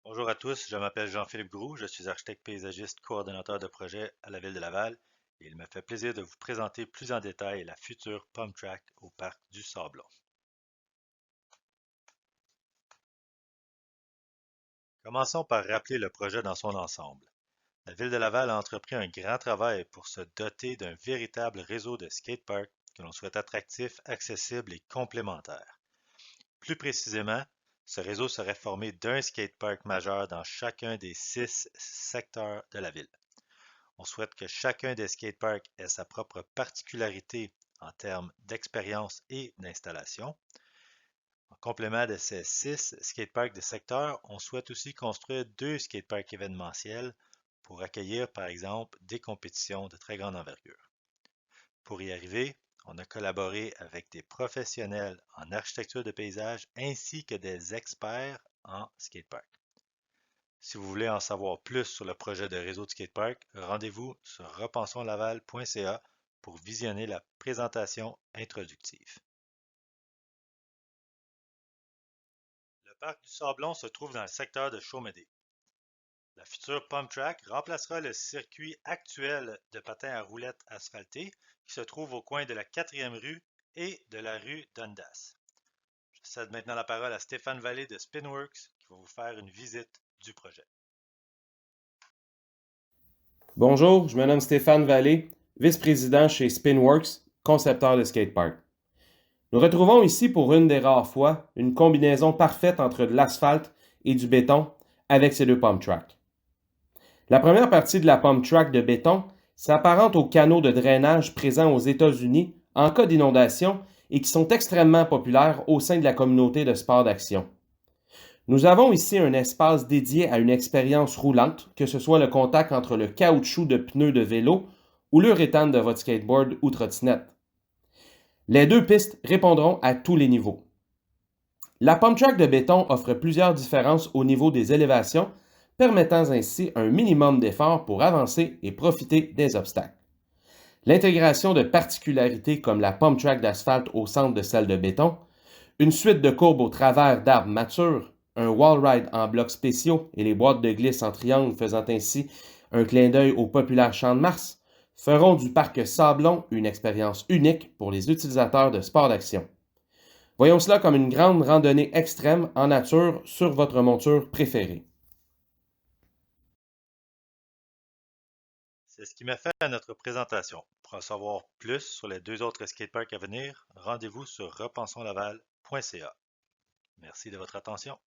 Bonjour à tous, je m'appelle Jean-Philippe Groux, je suis architecte paysagiste coordonnateur de projet à la ville de Laval et il me fait plaisir de vous présenter plus en détail la future Pump Track au parc du Sablon. Commençons par rappeler le projet dans son ensemble. La ville de Laval a entrepris un grand travail pour se doter d'un véritable réseau de skateparks que l'on souhaite attractif, accessible et complémentaire. Plus précisément, ce réseau serait formé d'un skatepark majeur dans chacun des 6 secteurs de la ville. On souhaite que chacun des skateparks ait sa propre particularité en termes d'expérience et d'installation. En complément de ces 6 skateparks de secteur, on souhaite aussi construire 2 skateparks événementiels pour accueillir, par exemple, des compétitions de très grande envergure. Pour y arriver, on a collaboré avec des professionnels en architecture de paysage ainsi que des experts en skatepark. Si vous voulez en savoir plus sur le projet de réseau de skatepark, rendez-vous sur repensonslaval.ca pour visionner la présentation introductive. Le parc du Sablon se trouve dans le secteur de Chaumédé. La future Pump Track remplacera le circuit actuel de patins à roulettes asphaltés qui se trouve au coin de la 4e rue et de la rue Dundas. Je cède maintenant la parole à Stéphane Vallée de Spinworks qui va vous faire une visite du projet. Bonjour, je me nomme Stéphane Vallée, vice-président chez Spinworks, concepteur de skatepark. Nous retrouvons ici pour une des rares fois une combinaison parfaite entre de l'asphalte et du béton avec ces deux pump tracks. La première partie de la pump track de béton s'apparente aux canaux de drainage présents aux États-Unis en cas d'inondation et qui sont extrêmement populaires au sein de la communauté de sport d'action. Nous avons ici un espace dédié à une expérience roulante, que ce soit le contact entre le caoutchouc de pneus de vélo ou l'uréthane de votre skateboard ou trottinette. Les deux pistes répondront à tous les niveaux. La pump track de béton offre plusieurs différences au niveau des élévations, permettant ainsi un minimum d'effort pour avancer et profiter des obstacles. L'intégration de particularités comme la pump track d'asphalte au centre de celle de béton, une suite de courbes au travers d'arbres matures, un wall ride en blocs spéciaux et les boîtes de glisse en triangle faisant ainsi un clin d'œil au populaire Champ de Mars, feront du parc Sablon une expérience unique pour les utilisateurs de sport d'action. Voyons cela comme une grande randonnée extrême en nature sur votre monture préférée. C'est ce qui m'a fait à notre présentation. Pour en savoir plus sur les 2 autres skateparks à venir, rendez-vous sur repensonslaval.ca. Merci de votre attention.